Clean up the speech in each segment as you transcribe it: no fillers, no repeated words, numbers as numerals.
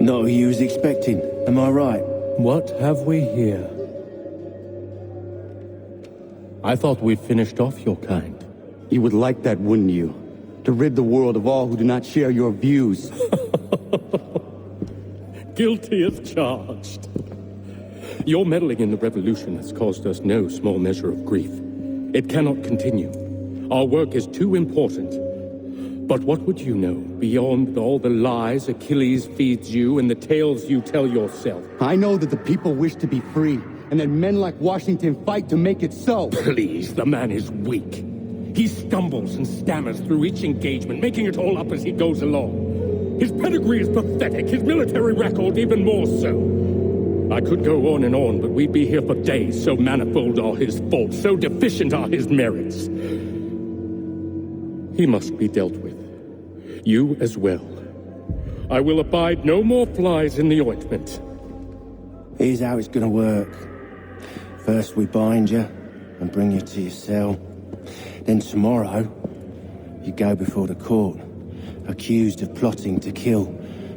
Not who you was expecting, am I right? What have we here? I thought we finished off your kind. You would like that, wouldn't you? To rid the world of all who do not share your views. Guilty as charged. Your meddling in the revolution has caused us no small measure of grief. It cannot continue. Our work is too important. But what would you know beyond all the lies Achilles feeds you and the tales you tell yourself? I know that the people wish to be free, and that men like Washington fight to make it so. Please, the man is weak. He stumbles and stammers through each engagement, making it all up as he goes along. His pedigree is pathetic, his military record even more so. I could go on and on, but we'd be here for days, so manifold are his faults, so deficient are his merits. He must be dealt with. You as well. I will abide no more flies in the ointment. Here's how it's gonna work. First we bind you and bring you to your cell. Then tomorrow, you go before the court, accused of plotting to kill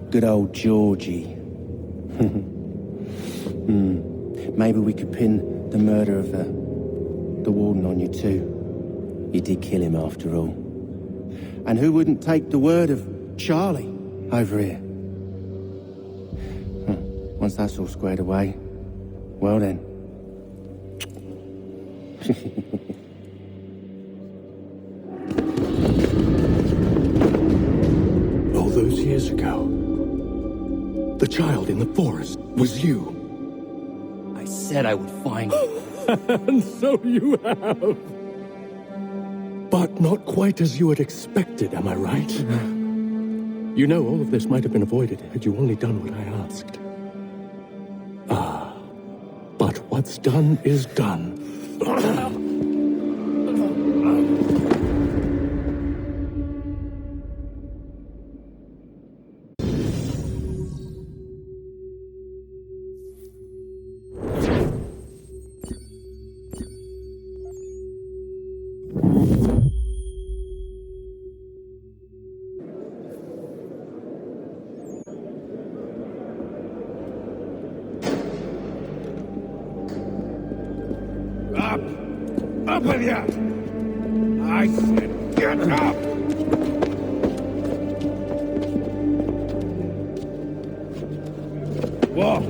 good old Georgie. Maybe we could pin the murder of the warden on you too. You did kill him after all. And who wouldn't take the word of Charlie over here? Once that's all squared away, well then. All those years ago, the child in the forest was you. I said I would find you. And so you have. But not quite as you had expected, am I right? You know, all of this might have been avoided had you only done what I asked. But what's done is done. Up with you! I said get up! Walk!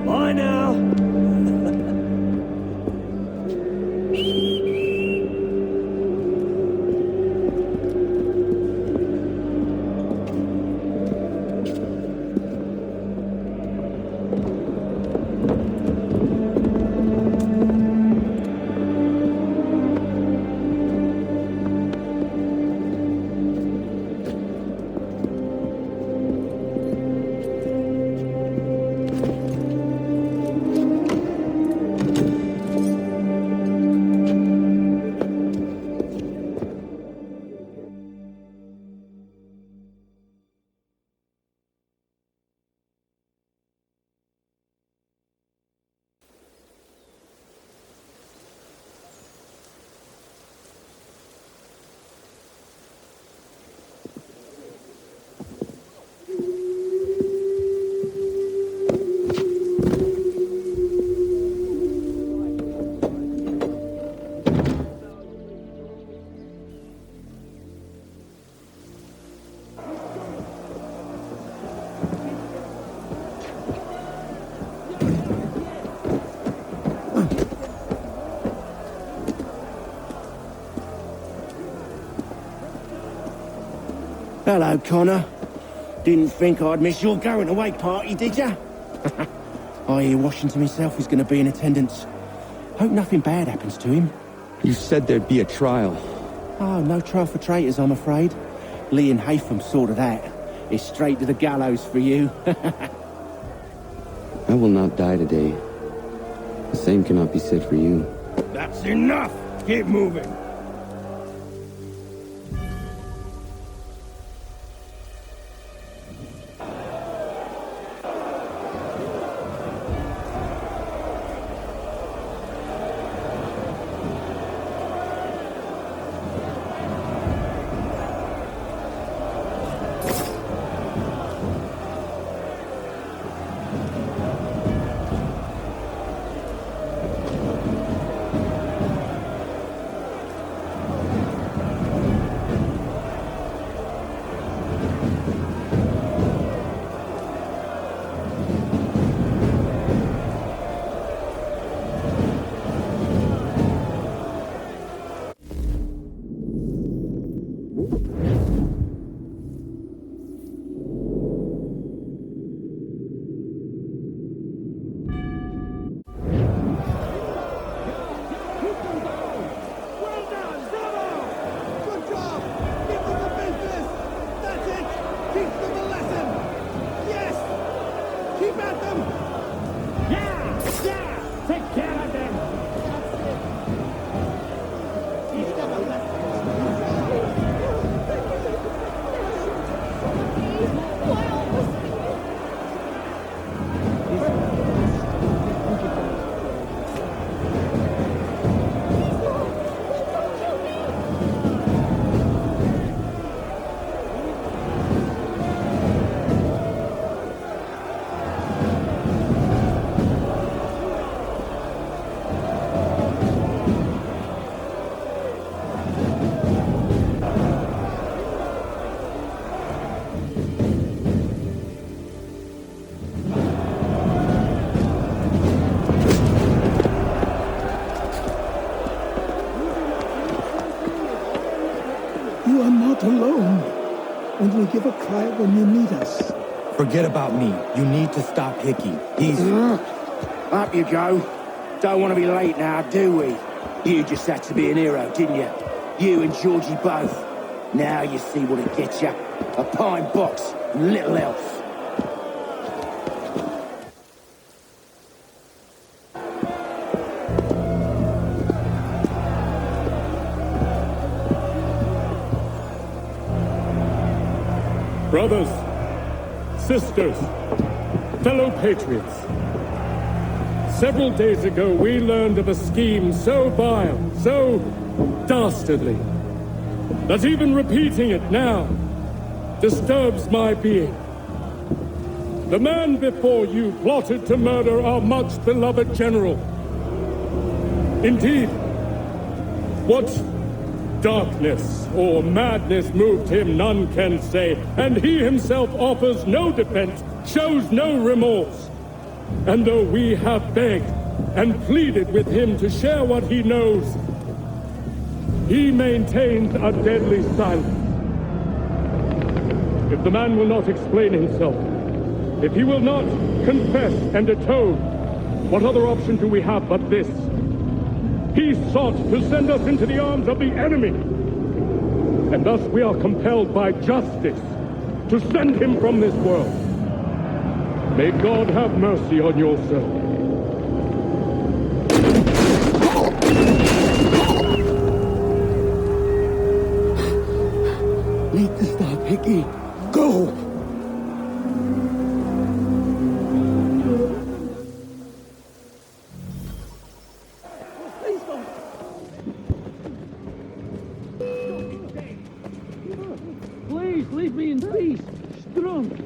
Bye now! Hello, Connor. Didn't think I'd miss your going-away party, did ya? I hear Washington himself is going to be in attendance. Hope nothing bad happens to him. You said there'd be a trial. Oh, no trial for traitors, I'm afraid. Lee and Haytham sorted that. It's straight to the gallows for you. I will not die today. The same cannot be said for you. That's enough! Keep moving! Only give a cry when you need us. Forget about me. You need to stop Hickey. He's... Up you go. Don't want to be late now, do we? You just had to be an hero, didn't you? You and Georgie both. Now you see what it gets you. A pine box, little else. Brothers, sisters, fellow patriots. Several days ago, we learned of a scheme so vile, so dastardly, that even repeating it now disturbs my being. The man before you plotted to murder our much-beloved general. Indeed, what darkness or madness moved him, none can say, and he himself offers no defense, shows no remorse. And though we have begged and pleaded with him to share what he knows, he maintains a deadly silence. If the man will not explain himself, if he will not confess and atone, what other option do we have but this? He sought to send us into the arms of the enemy, and thus we are compelled by justice to send him from this world. May God have mercy on your soul. Need to stop Hickey. Go! Please, leave me in peace. Strong.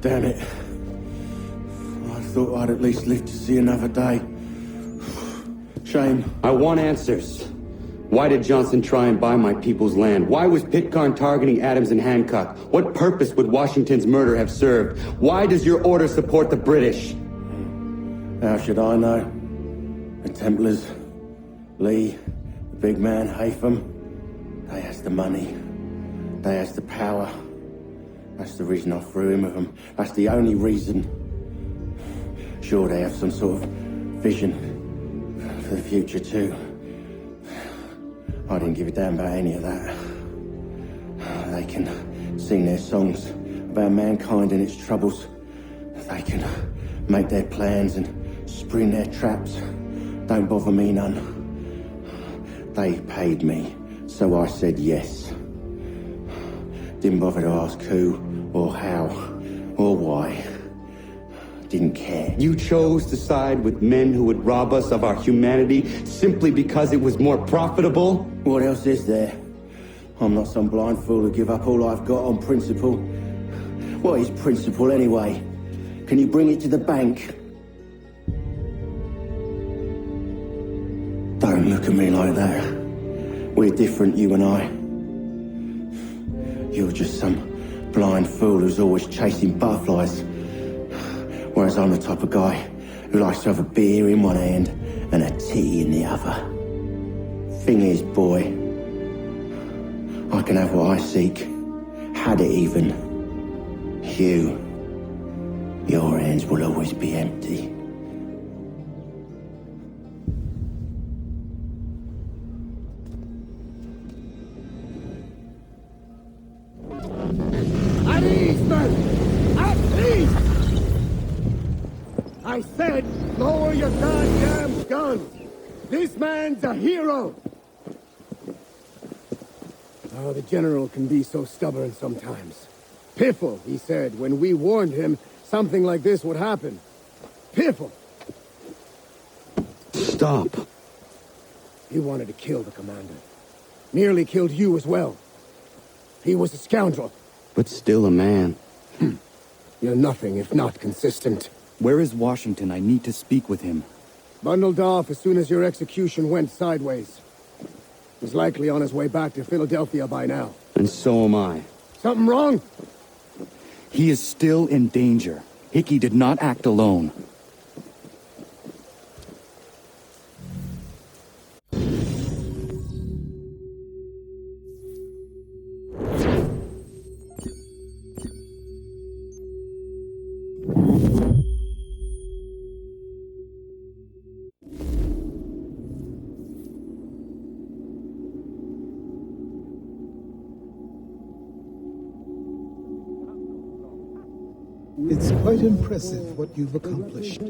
Damn it. I thought I'd at least live to see another day. Shame. I want answers. Why did Johnson try and buy my people's land? Why was Pitcairn targeting Adams and Hancock? What purpose would Washington's murder have served? Why does your order support the British? How should I know? The Templars, Lee, the big man, Haytham, they has the money. They has the power. That's the reason I threw in with them. That's the only reason. Sure, they have some sort of vision for the future too. I didn't give a damn about any of that. They can sing their songs about mankind and its troubles. They can make their plans and spring their traps. Don't bother me none. They paid me, so I said yes. Didn't bother to ask who, or how, or why. Didn't care. You chose to side with men who would rob us of our humanity simply because it was more profitable? What else is there? I'm not some blind fool to give up all I've got on principle. What is principle anyway? Can you bring it to the bank? Don't look at me like that. We're different, you and I. You're just some blind fool who's always chasing butterflies. Whereas I'm the type of guy who likes to have a beer in one hand and a tea in the other. Thing is, boy, I can have what I seek. Had it even. Your hands will always be empty. At ease, men! At ease! I said, lower your goddamn guns! This man's a hero! Oh, the General can be so stubborn sometimes. Piffle, he said, when we warned him something like this would happen. Piffle! Stop. He wanted to kill the commander. Nearly killed you as well. He was a scoundrel. But still a man. You're nothing if not consistent. Where is Washington? I need to speak with him. Bundled off as soon as your execution went sideways. He's likely on his way back to Philadelphia by now. And so am I. Something wrong? He is still in danger. Hickey did not act alone. It's quite impressive what you've accomplished.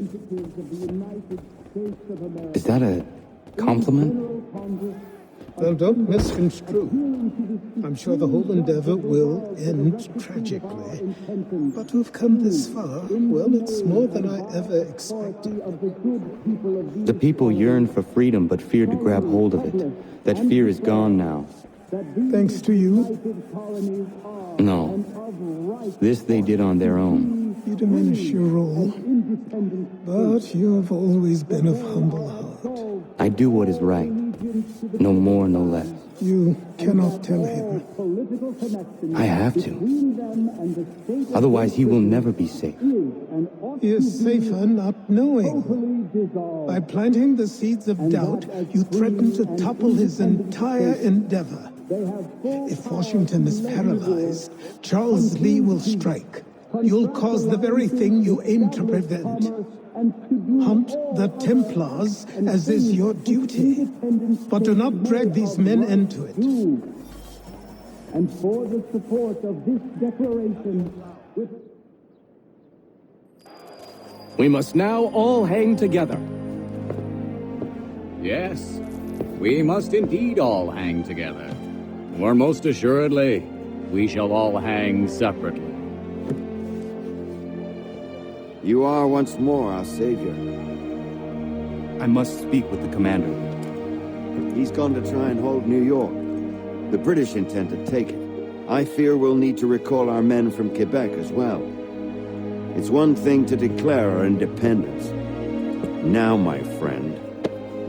Is that a compliment? Well, don't misconstrue. I'm sure the whole endeavor will end tragically. But to have come this far, well, it's more than I ever expected. The people yearn for freedom but fear to grab hold of it. That fear is gone now. Thanks to you. No. This they did on their own. You diminish your role. But you have always been of humble heart. I do what is right. No more, no less. You cannot tell him. I have to. Otherwise, he will never be safe. He is safer not knowing. By planting the seeds of doubt, you threaten to topple his entire endeavor. If Washington is paralyzed, Charles Lee will strike. You'll cause the very thing you aim to prevent. Hunt the Templars, as is your duty. But do not drag these men into it. And for the support of this declaration, We must now all hang together. Yes, we must indeed all hang together. Or most assuredly, we shall all hang separately. You are once more our savior. I must speak with the commander. He's gone to try and hold New York. The British intend to take it. I fear we'll need to recall our men from Quebec as well. It's one thing to declare our independence. Now, my friend,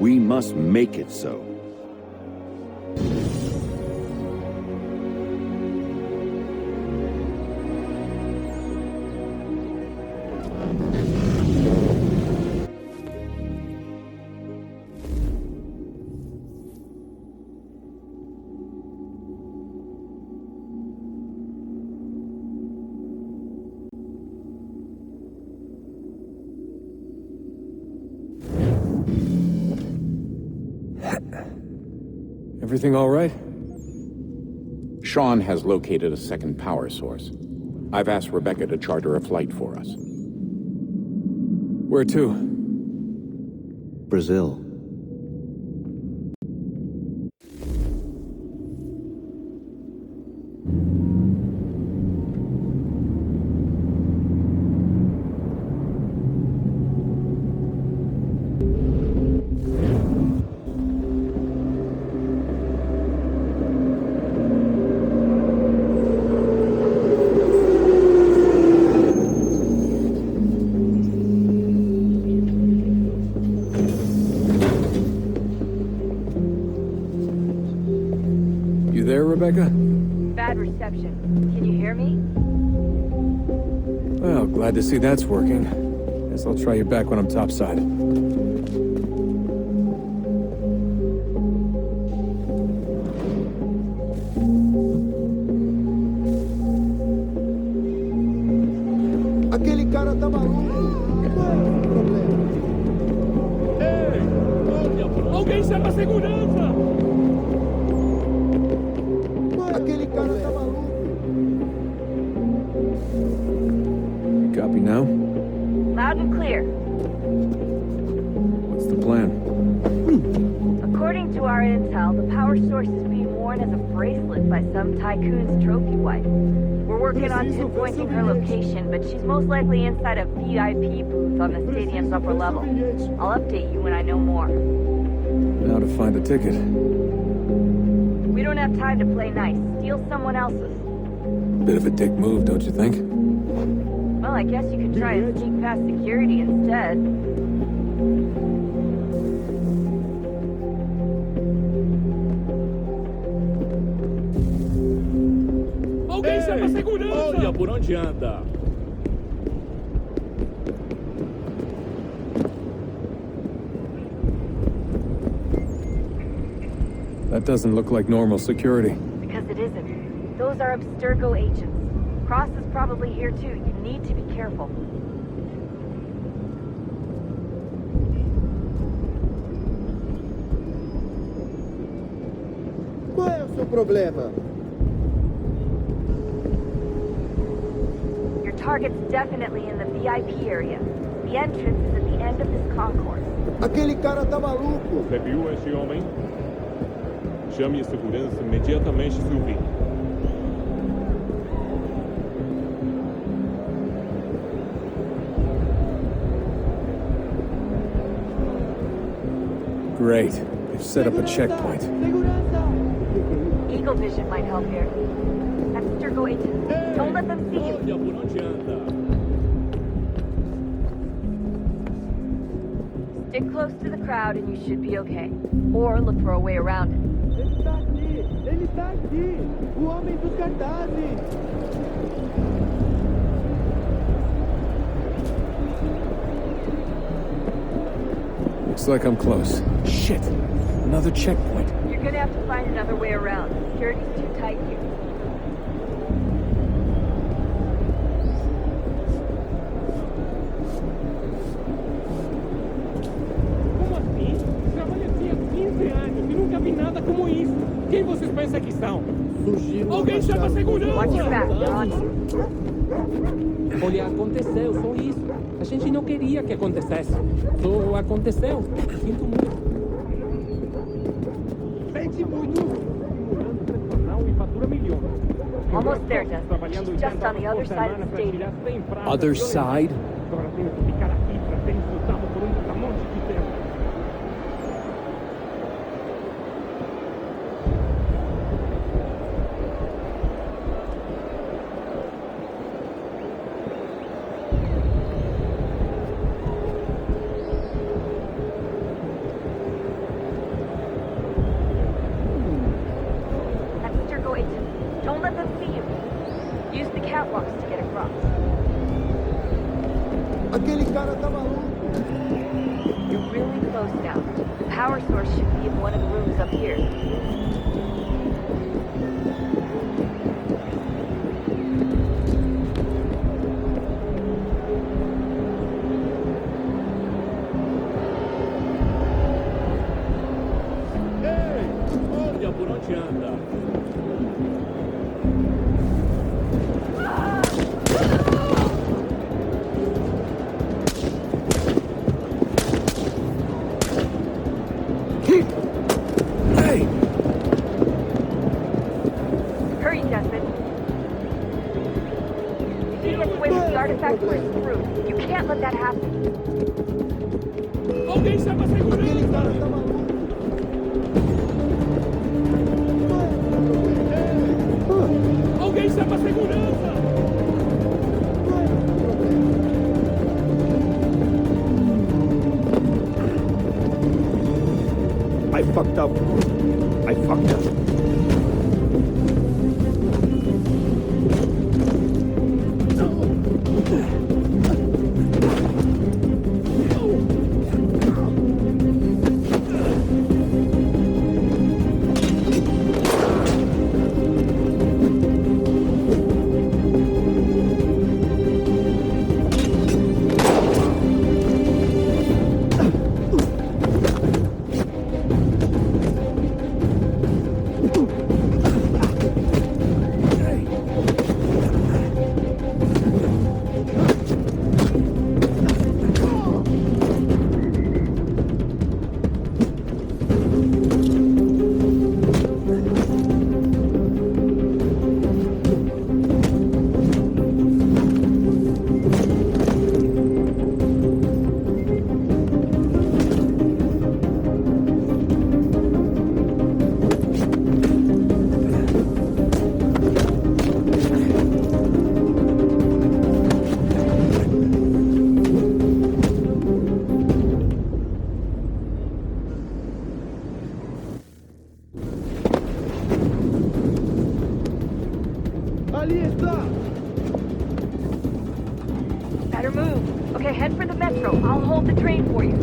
we must make it so. Everything all right? Sean has located a second power source. I've asked Rebecca to charter a flight for us. Where to? Brazil. Rebecca? Bad reception. Can you hear me? Well, glad to see that's working. Guess I'll try you back when I'm topside. Aquele cara tá maluco. Qual é o problema? Ei! Alguém chama a segurança! Aquele cara tá maluco. Copy now? Loud and clear. What's The power source is being worn as a bracelet by some tycoon's trophy wife. We're working on pinpointing her location, but she's most likely inside a VIP booth on the stadium's upper level. I'll update you when I know more. Now to find a ticket. We don't have time to play nice. Steal someone else's. Bit of a dick move, don't you think? Well, I guess you could try and sneak past security instead. Alguém chama segurança! Olha por onde anda! That doesn't look like normal security. Because it isn't. Those are Abstergo agents. Cross is probably here too. You need to be careful. Qual é o seu problema? Your target's definitely in the VIP area. The entrance is at the end of this concourse. Aquele cara tá maluco. Você viu esse homem? Chame a segurança imediatamente, Sylvie. Great. They've set up a checkpoint. Eagle vision might help here. Abstergo agents. Don't let them see you. Olha por onde anda! Stick close to the crowd and you should be okay. Or look for a way around it. Ele tá aqui! Ele tá aqui! O homem dos cartazes! Looks like I'm close. Shit! Another checkpoint. You're gonna have to find another way around. Security's too tight here. Como assim? Trabalho aqui há 15 anos e nunca vi nada como isso. Quem vocês pensam que são? Alguém chama a segurança! Watch your back, they're on you. Olha, aconteceu, só isso. A gente não queria que acontecesse. Só aconteceu. Sinto muito. Sente muito! Não, e fatura milhões. Almost there, Desmond. She's just on the other side of the stadium. Other side? Agora tenho que ficar aqui para ser insultado por monte de tempo. Abstergo agents. Don't let them see you. Use the catwalks to get across. Aquele cara tá maluco. You're really close now. The power source should be in one of the rooms up here. Olha por onde anda! Hey! Hurry, Desmond. See gets away with the artifact where it's through. You can't let that happen. Alguém chama a segurança! Aquele cara tá maluco. Alguém chama a segurança! I fucked up. I fucked up. Better move. Okay, head for the metro. I'll hold the train for you.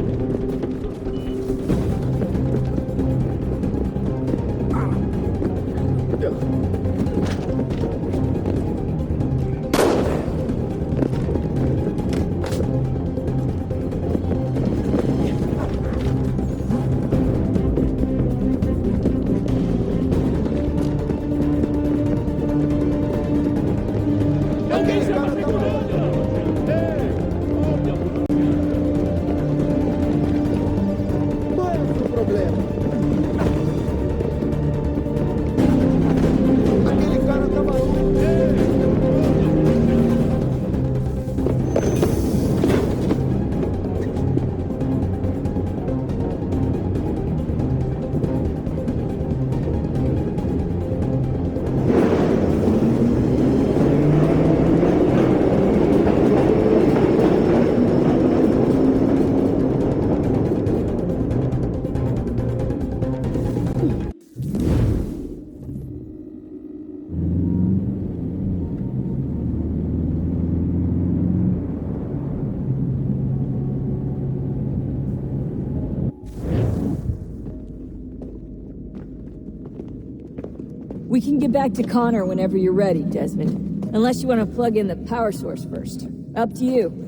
We can get back to Connor whenever you're ready, Desmond. Unless you want to plug in the power source first. Up to you.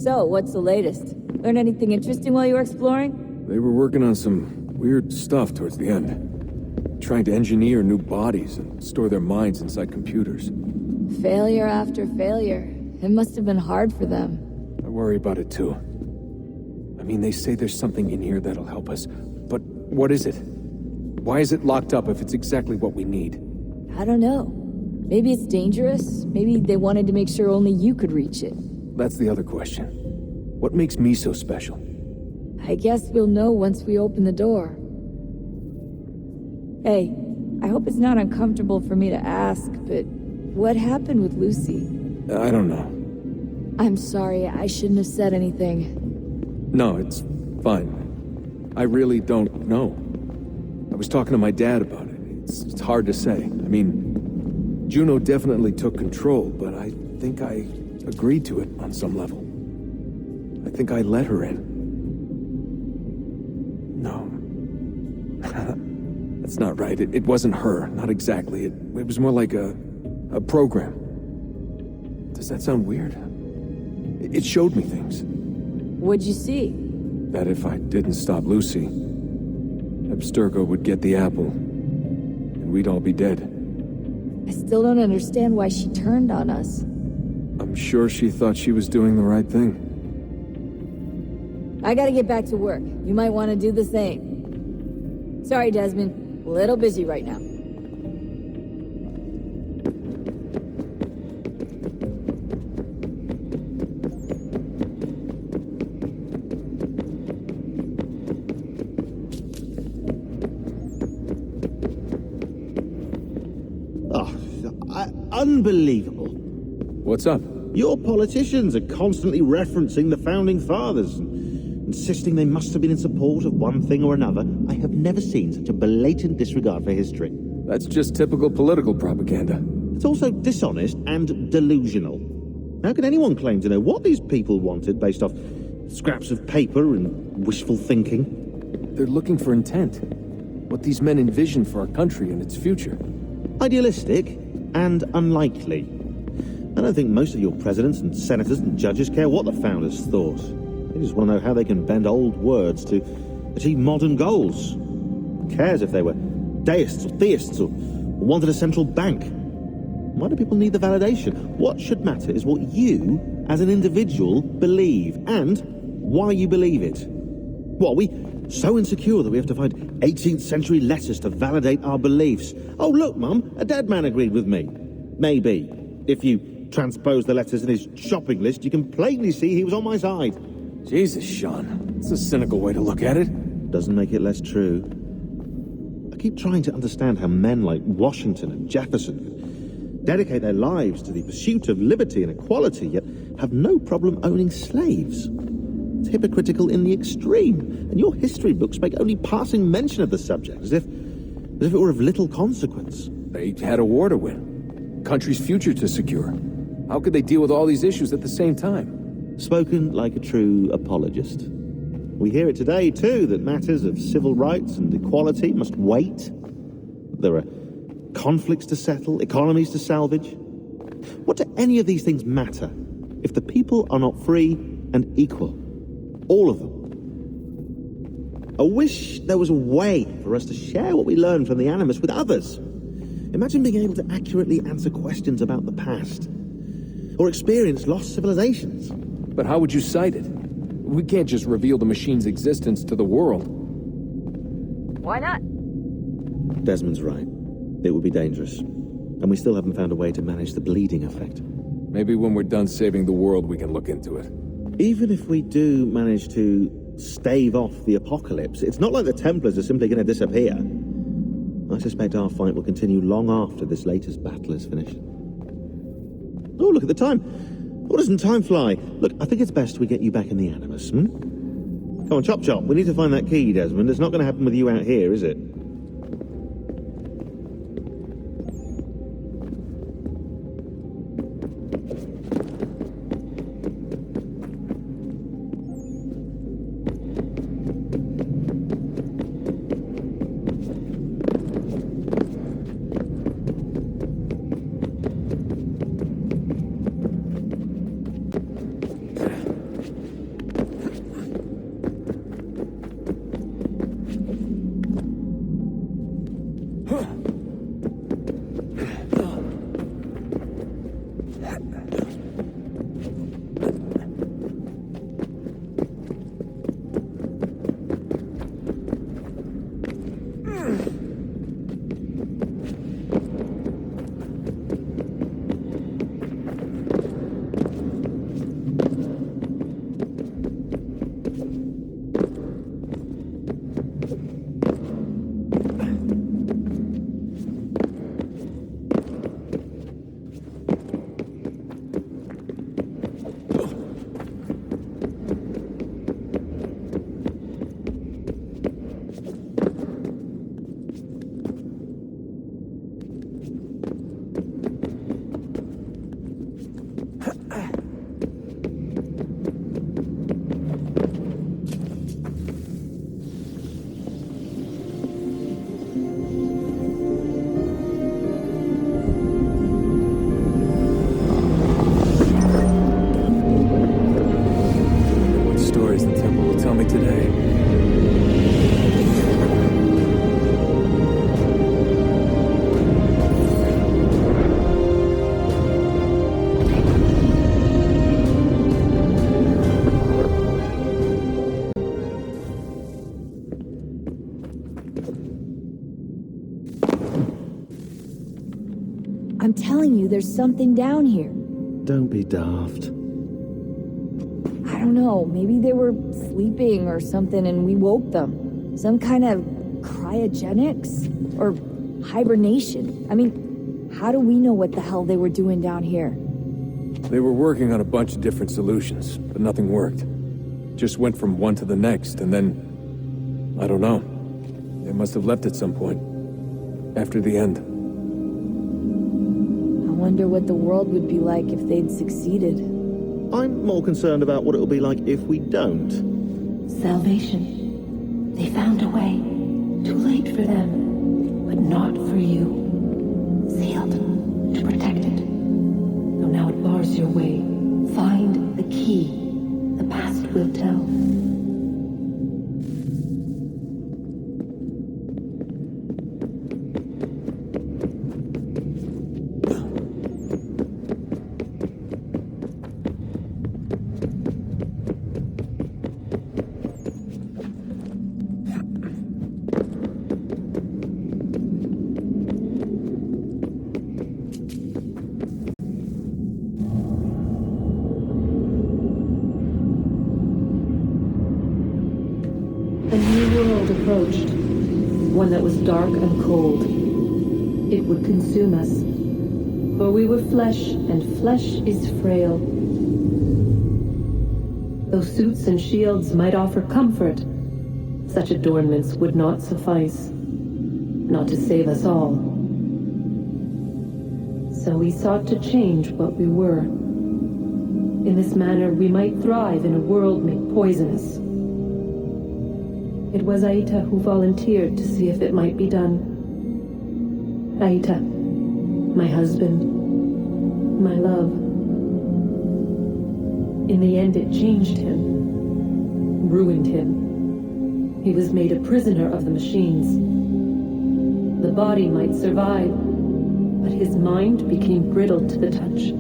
So, what's the latest? Learn anything interesting while you were exploring? They were working on some weird stuff towards the end. Trying to engineer new bodies and store their minds inside computers. Failure after failure. It must have been hard for them. I worry about it too. I mean, they say there's something in here that'll help us, but what is it? Why is it locked up if it's exactly what we need? I don't know. Maybe it's dangerous. Maybe they wanted to make sure only you could reach it. That's the other question. What makes me so special? I guess we'll know once we open the door. Hey, I hope it's not uncomfortable for me to ask, but what happened with Lucy? I don't know. I'm sorry, I shouldn't have said anything. No, it's fine. I really don't know. I was talking to my dad about it. It's hard to say. I mean, Juno definitely took control, but I think I agreed to it on some level. I think I let her in. No. That's not right. It wasn't her. Not exactly. It was more like a program. Does that sound weird? It showed me things. What'd you see? That if I didn't stop Lucy, Abstergo would get the apple, and we'd all be dead. I still don't understand why she turned on us. I'm sure she thought she was doing the right thing. I gotta get back to work. You might want to do the same. Sorry, Desmond. A little busy right now. Unbelievable. What's up? Your politicians are constantly referencing the Founding Fathers and insisting they must have been in support of one thing or another. I have never seen such a blatant disregard for history. That's just typical political propaganda. It's also dishonest and delusional. How can anyone claim to know what these people wanted based off scraps of paper and wishful thinking? They're looking for intent. What these men envision for our country and its future. Idealistic and unlikely. I don't think most of your presidents and senators and judges care what the founders thought. They just want to know how they can bend old words to achieve modern goals. Who cares if they were deists or theists or wanted a central bank? Why do people need the validation? What should matter is what you, as an individual, believe, and why you believe it. What, are we so insecure that we have to find 18th century letters to validate our beliefs? Oh, look, Mum, a dead man agreed with me. Maybe. If you transpose the letters in his shopping list, you can plainly see he was on my side. Jesus, Sean. It's a cynical way to look at it. Doesn't make it less true. I keep trying to understand how men like Washington and Jefferson dedicate their lives to the pursuit of liberty and equality, yet have no problem owning slaves. It's hypocritical in the extreme, and your history books make only passing mention of the subject, as if it were of little consequence. They had a war to win, country's future to secure. How could they deal with all these issues at the same time? Spoken like a true apologist. We hear it today, too, that matters of civil rights and equality must wait. There are conflicts to settle, economies to salvage. What do any of these things matter if the people are not free and equal? All of them. I wish there was a way for us to share what we learn from the Animus with others. Imagine being able to accurately answer questions about the past, or experience lost civilizations. But how would you cite it? We can't just reveal the machine's existence to the world. Why not? Desmond's right. It would be dangerous. And we still haven't found a way to manage the bleeding effect. Maybe when we're done saving the world, we can look into it. Even if we do manage to stave off the apocalypse, it's not like the Templars are simply going to disappear. I suspect our fight will continue long after this latest battle is finished. Oh, look at the time. Oh, doesn't time fly? Look, I think it's best we get you back in the Animus, Come on, chop chop. We need to find that key, Desmond. It's not going to happen with you out here, is it? I'm telling you, there's something down here. Don't be daft. I don't know, maybe they were sleeping or something and we woke them. Some kind of cryogenics? Or hibernation? I mean, how do we know what the hell they were doing down here? They were working on a bunch of different solutions, but nothing worked. Just went from one to the next, and then... I don't know. They must have left at some point. After the end. I wonder what the world would be like if they'd succeeded. I'm more concerned about what it'll be like if we don't. Salvation. They found a way. Too late for them, but not for you. Sealed to protect it. Though now it approached. One that was dark and cold. It would consume us. For we were flesh, and flesh is frail. Though suits and shields might offer comfort, such adornments would not suffice. Not to save us all. So we sought to change what we were. In this manner, we might thrive in a world made poisonous. It was Aita who volunteered to see if it might be done. Aita, my husband, my love. In the end, it changed him, ruined him. He was made a prisoner of the machines. The body might survive, but his mind became brittle to the touch.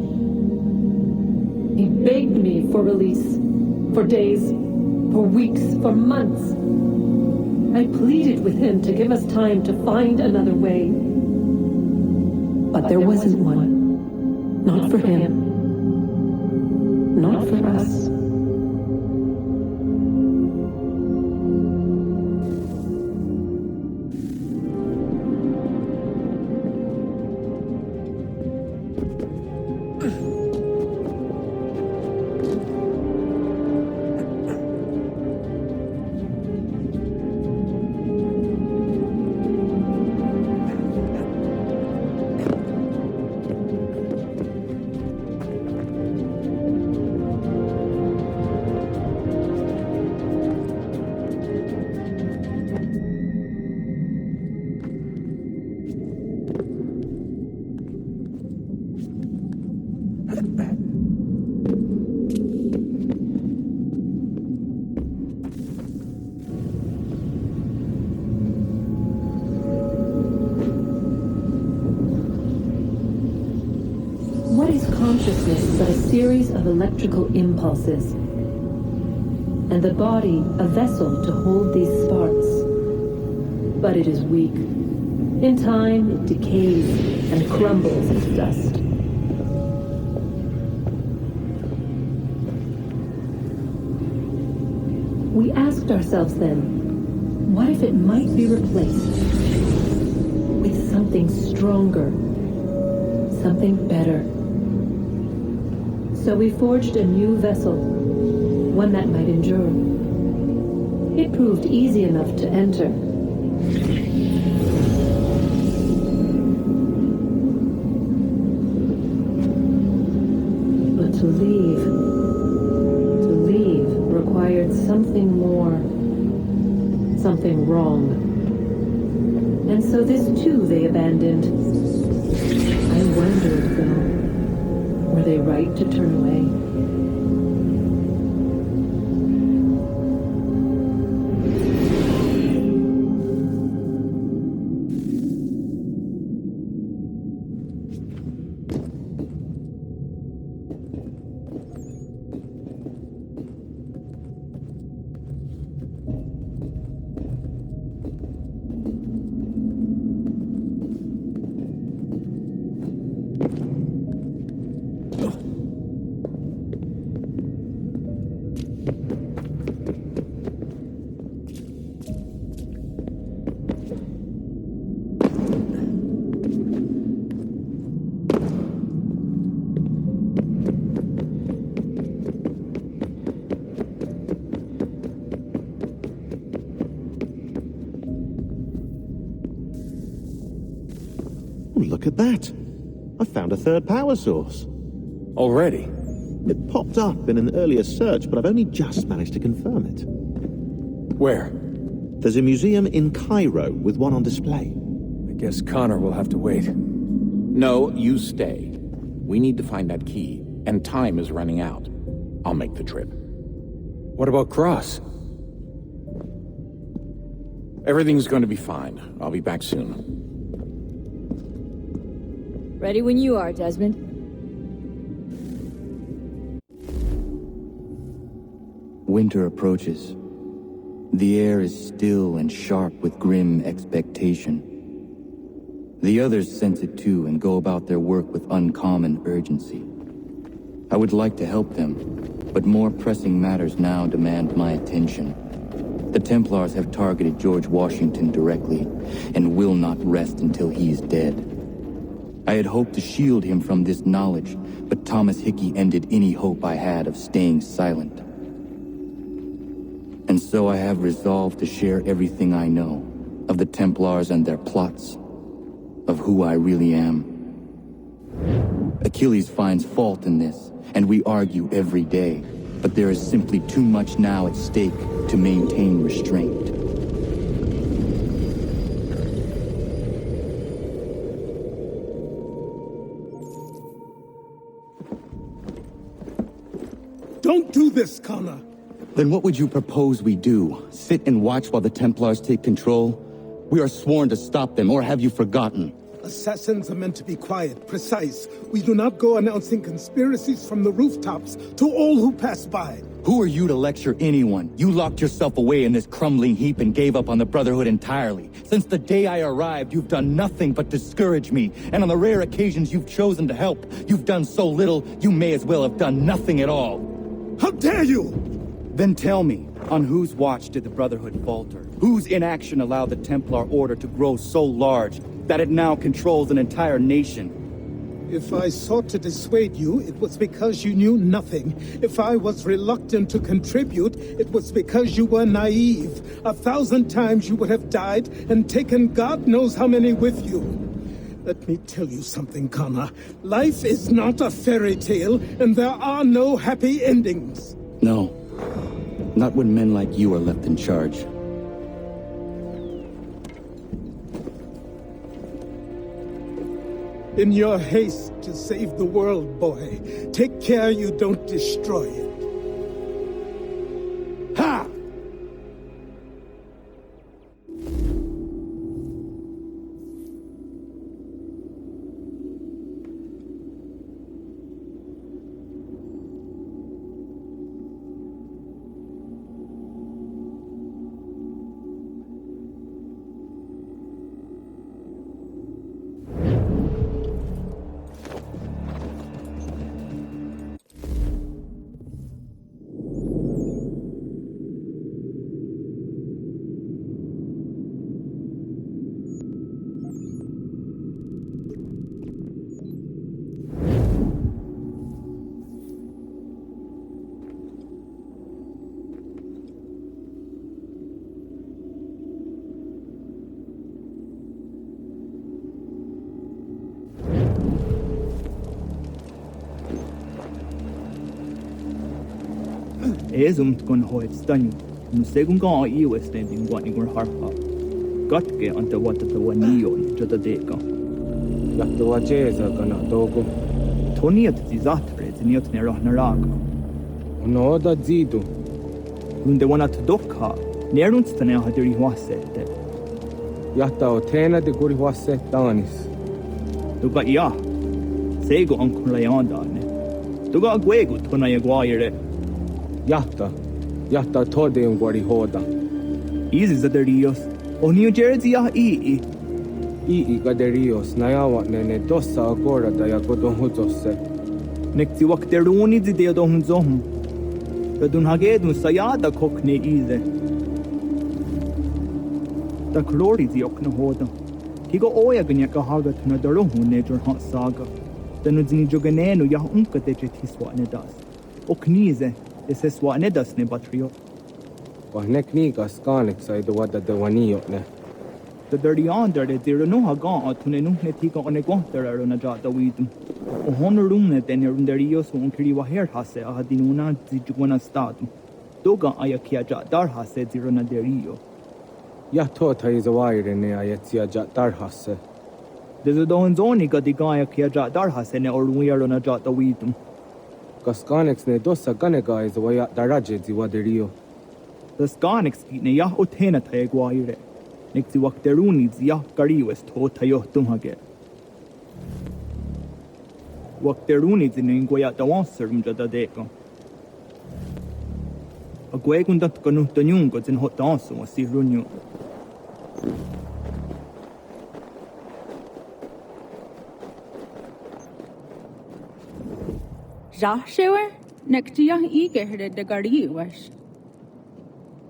He begged me for release, for days, for weeks, for months. I pleaded with him to give us time to find another way. But there wasn't one. Not for him. Not for us. Consciousness but a series of electrical impulses, and the body a vessel to hold these sparks. But it is weak. In time, it decays and crumbles as dust. We asked ourselves then, what if it might be replaced with something stronger, something better? So we forged a new vessel, one that might endure. It proved easy enough to enter. But to leave required something more, something wrong. And so this too they abandoned. I wondered, though. Were they right to turn away? Look at that. I found a third power source. Already? It popped up in an earlier search, but I've only just managed to confirm it. Where? There's a museum in Cairo with one on display. I guess Connor will have to wait. No, you stay. We need to find that key, and time is running out. I'll make the trip. What about Cross? Everything's going to be fine. I'll be back soon. Ready when you are, Desmond. Winter approaches. The air is still and sharp with grim expectation. The others sense it too and go about their work with uncommon urgency. I would like to help them, but more pressing matters now demand my attention. The Templars have targeted George Washington directly, and will not rest until he is dead. I had hoped to shield him from this knowledge, but Thomas Hickey ended any hope I had of staying silent. And so I have resolved to share everything I know of the Templars and their plots, of who I really am. Achilles finds fault in this, and we argue every day, but there is simply too much now at stake to maintain restraint. Don't do this, Connor! Then what would you propose we do? Sit and watch while the Templars take control? We are sworn to stop them, or have you forgotten? Assassins are meant to be quiet, precise. We do not go announcing conspiracies from the rooftops to all who pass by. Who are you to lecture anyone? You locked yourself away in this crumbling heap and gave up on the Brotherhood entirely. Since the day I arrived, you've done nothing but discourage me. And on the rare occasions you've chosen to help, you've done so little, you may as well have done nothing at all. How dare you! Then tell me, on whose watch did the Brotherhood falter? Whose inaction allowed the Templar Order to grow so large that it now controls an entire nation? If I sought to dissuade you, it was because you knew nothing. If I was reluctant to contribute, it was because you were naive. 1,000 times you would have died and taken God knows how many with you. Let me tell you something, Connor. Life is not a fairy tale, and there are no happy endings. No. Not when men like you are left in charge. In your haste to save the world, boy, take care you don't destroy it. Ha! Ezum tkun hoit stanyu. Nu segun ga iwes den din wani gur harha. Gatke anta wata the wanion jota deka. Lato wajeza kana dogo. Toniat zizatre ziniot ne rahnaraga. No da zidu. Unde wanat dokha. Nerunstane hadiri wasete. Yatta otena de guri wasete danis. Tuga ya. Sego ankun layandane. Tuga gwegu tona yagwaire. Yatta tode un guari hoda. Easy zaderios. O New Jersey ya ii. Ii gaderios na yawa nene dossa agora da yagodon huzose. Nekti wakteruni zideo don hunzohum. Dadun hagedun sayada kokne ize. Da klori ziokna hoda. Tigo oya ganyaka haga tuna darohu nejor hot saga. Danu zini joganenu ya unka deje tiswa nedas. O knize. Ese swane das ne batrio. Wahne kniga skanik sa ido wada de wanio ne. The dirty under the zero no haga tune no ne tika on a guantera on a jata widum. O honorum ne tenerios on kiri waher hase a hadinuna zijuana statum. Doga ayakia dar hase zirona derio. Ya tota is a wire ne ayetsia dar hase. There's a don zonica di gaia kia dar hase ne or we are on a jata widum. Kaskanix ne dosa ganega is waya daraje ziwaderio. The Skanix ne ya otena taeguaire. Nixi wakteruni zia kariwes to tayo tumhage. Wakteruni zinengoya dawanserum jada deko. A guegundat kanutanungo zin hot dansu a sirunyo. Rashewer, next young eager de gari wash.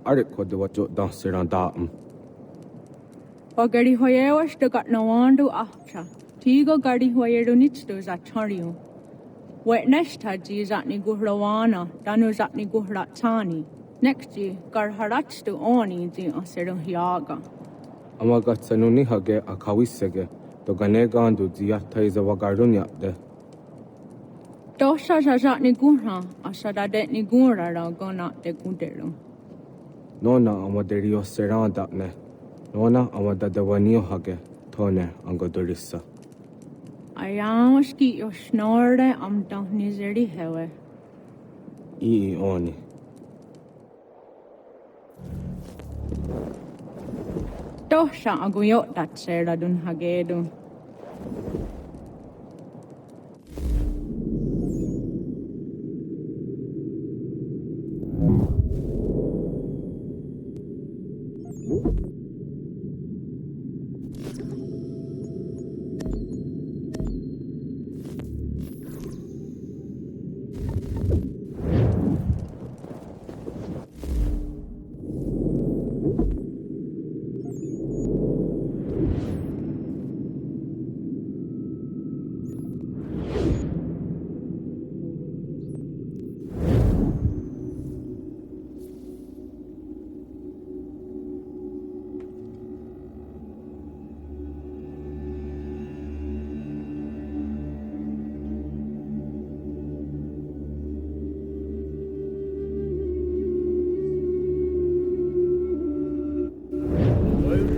Arik ko de wat jot dan siran datum. Pagari hoyewas de gat nawandu afcha. Tigo gadi hoyeru nitstu za chario. Wet neshta ji zatni guhlawana, danu zatni guhlatani. Next ji gar haratstu oni ji asiru hiaga. Amagat sanuni hage akawisege. To gane gandu ziyata iza wagarunya de. Tosha zatni guhra, asada detni gura ra gona de guderu. Nona amaderio siran datne. Nona amadadawanio hage. Tone angodorissa. Ayaski yo snorre am nizeri hewe. Ii oni. Tosha aguyot dat sera dun hagedu.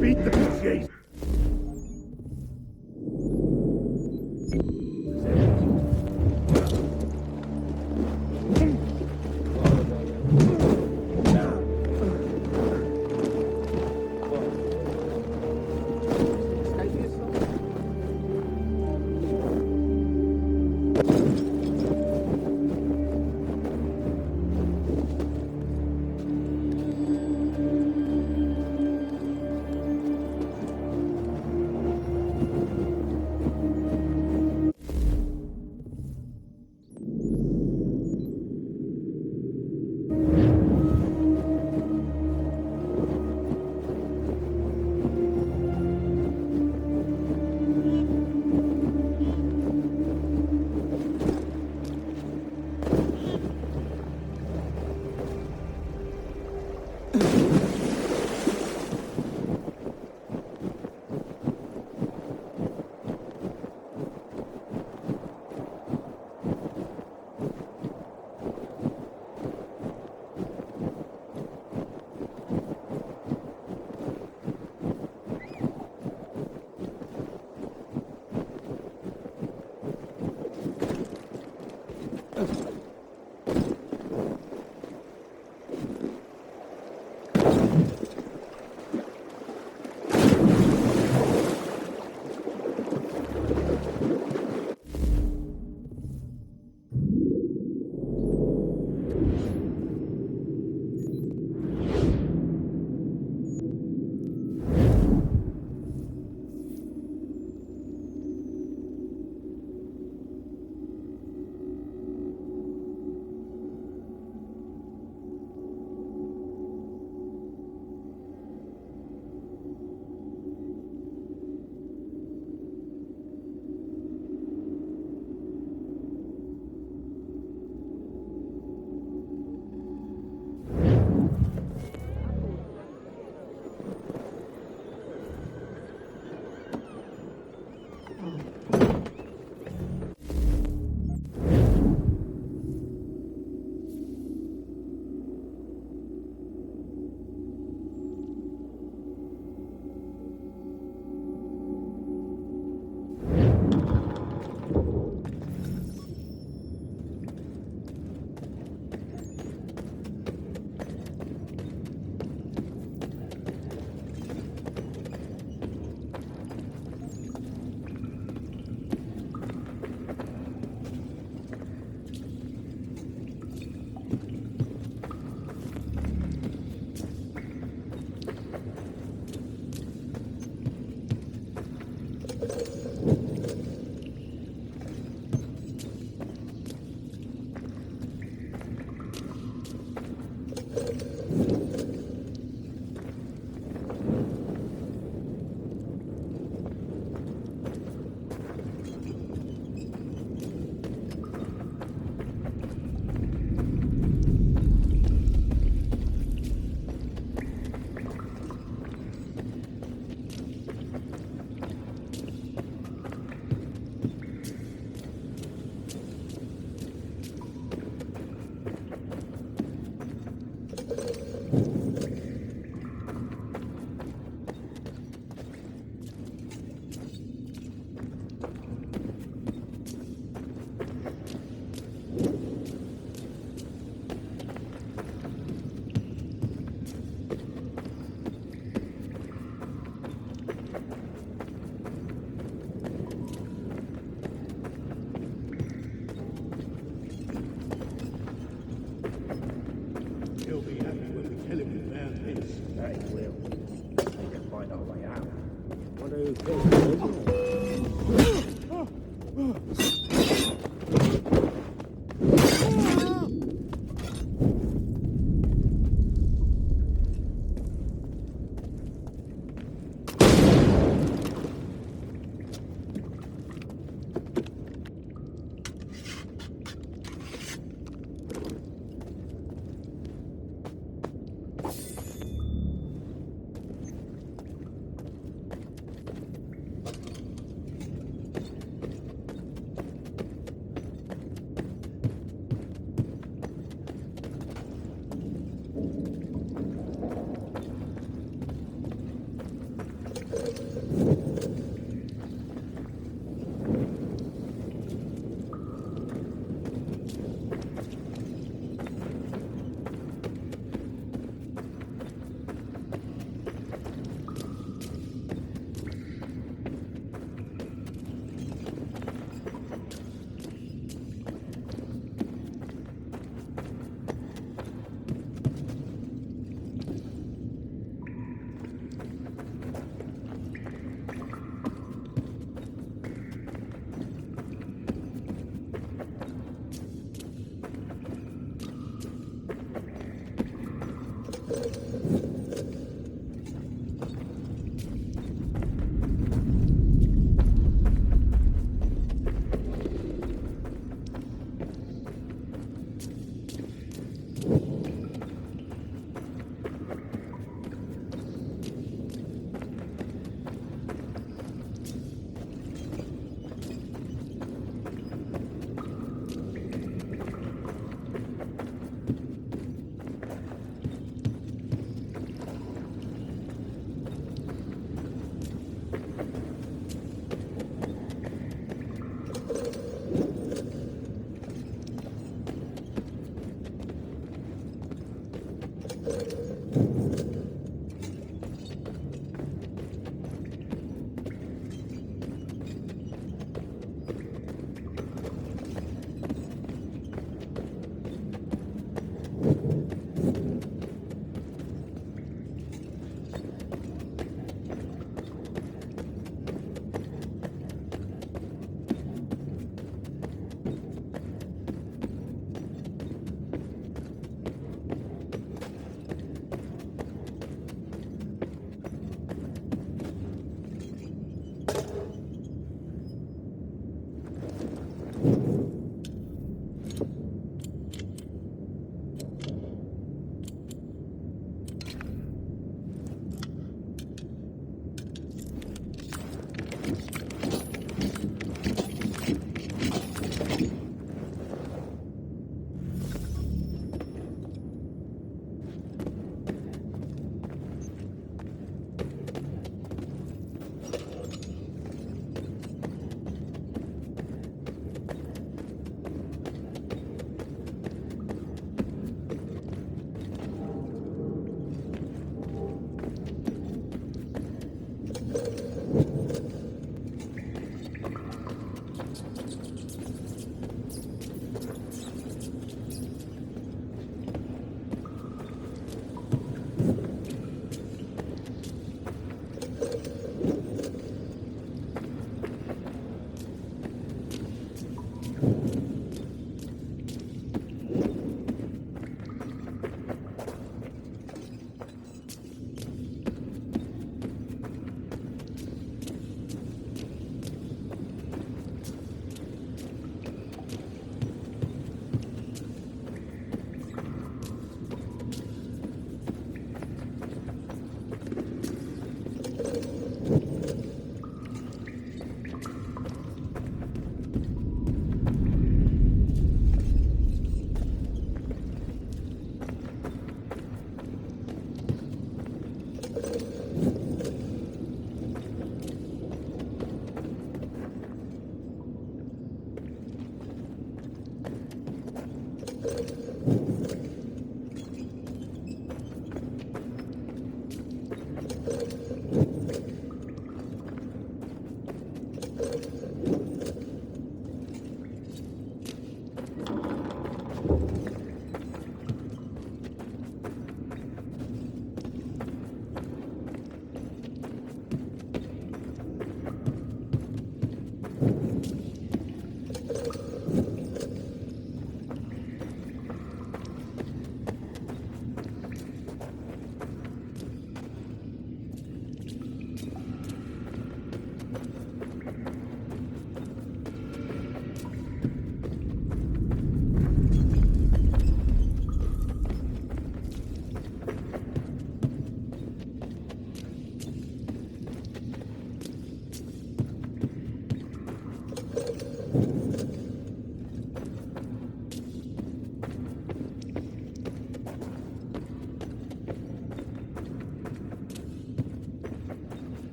Beat the chase.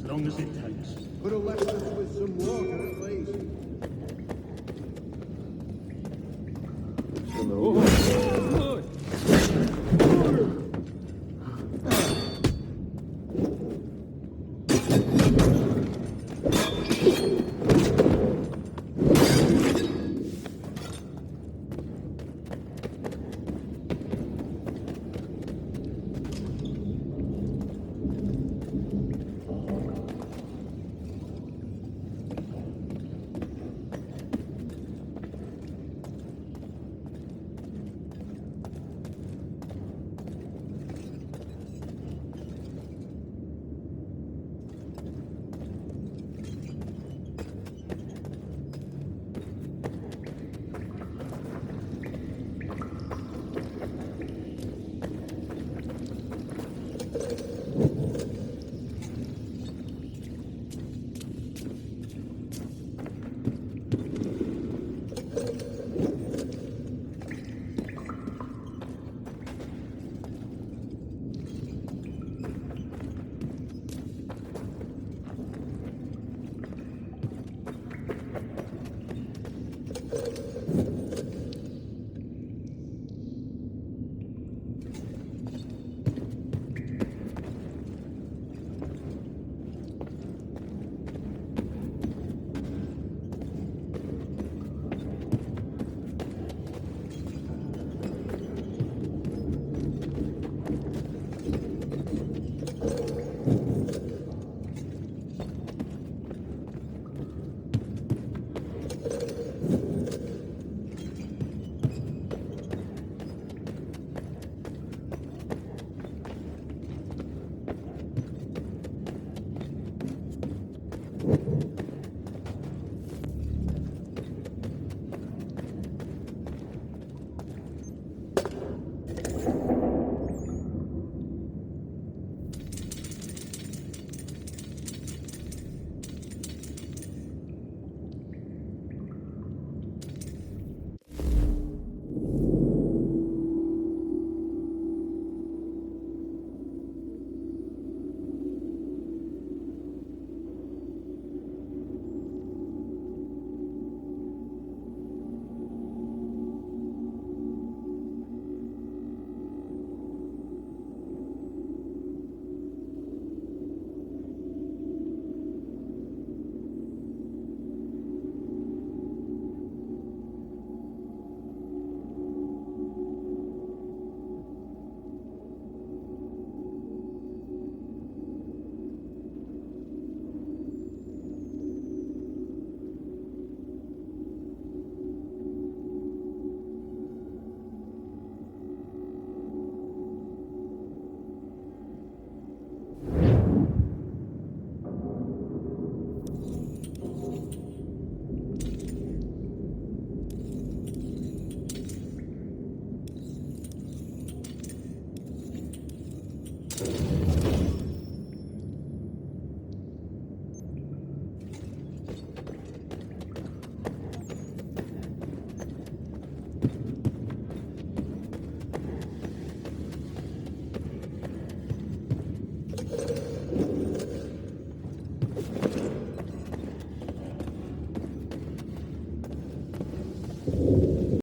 long as it takes. Could have left us with some water at least. Hello.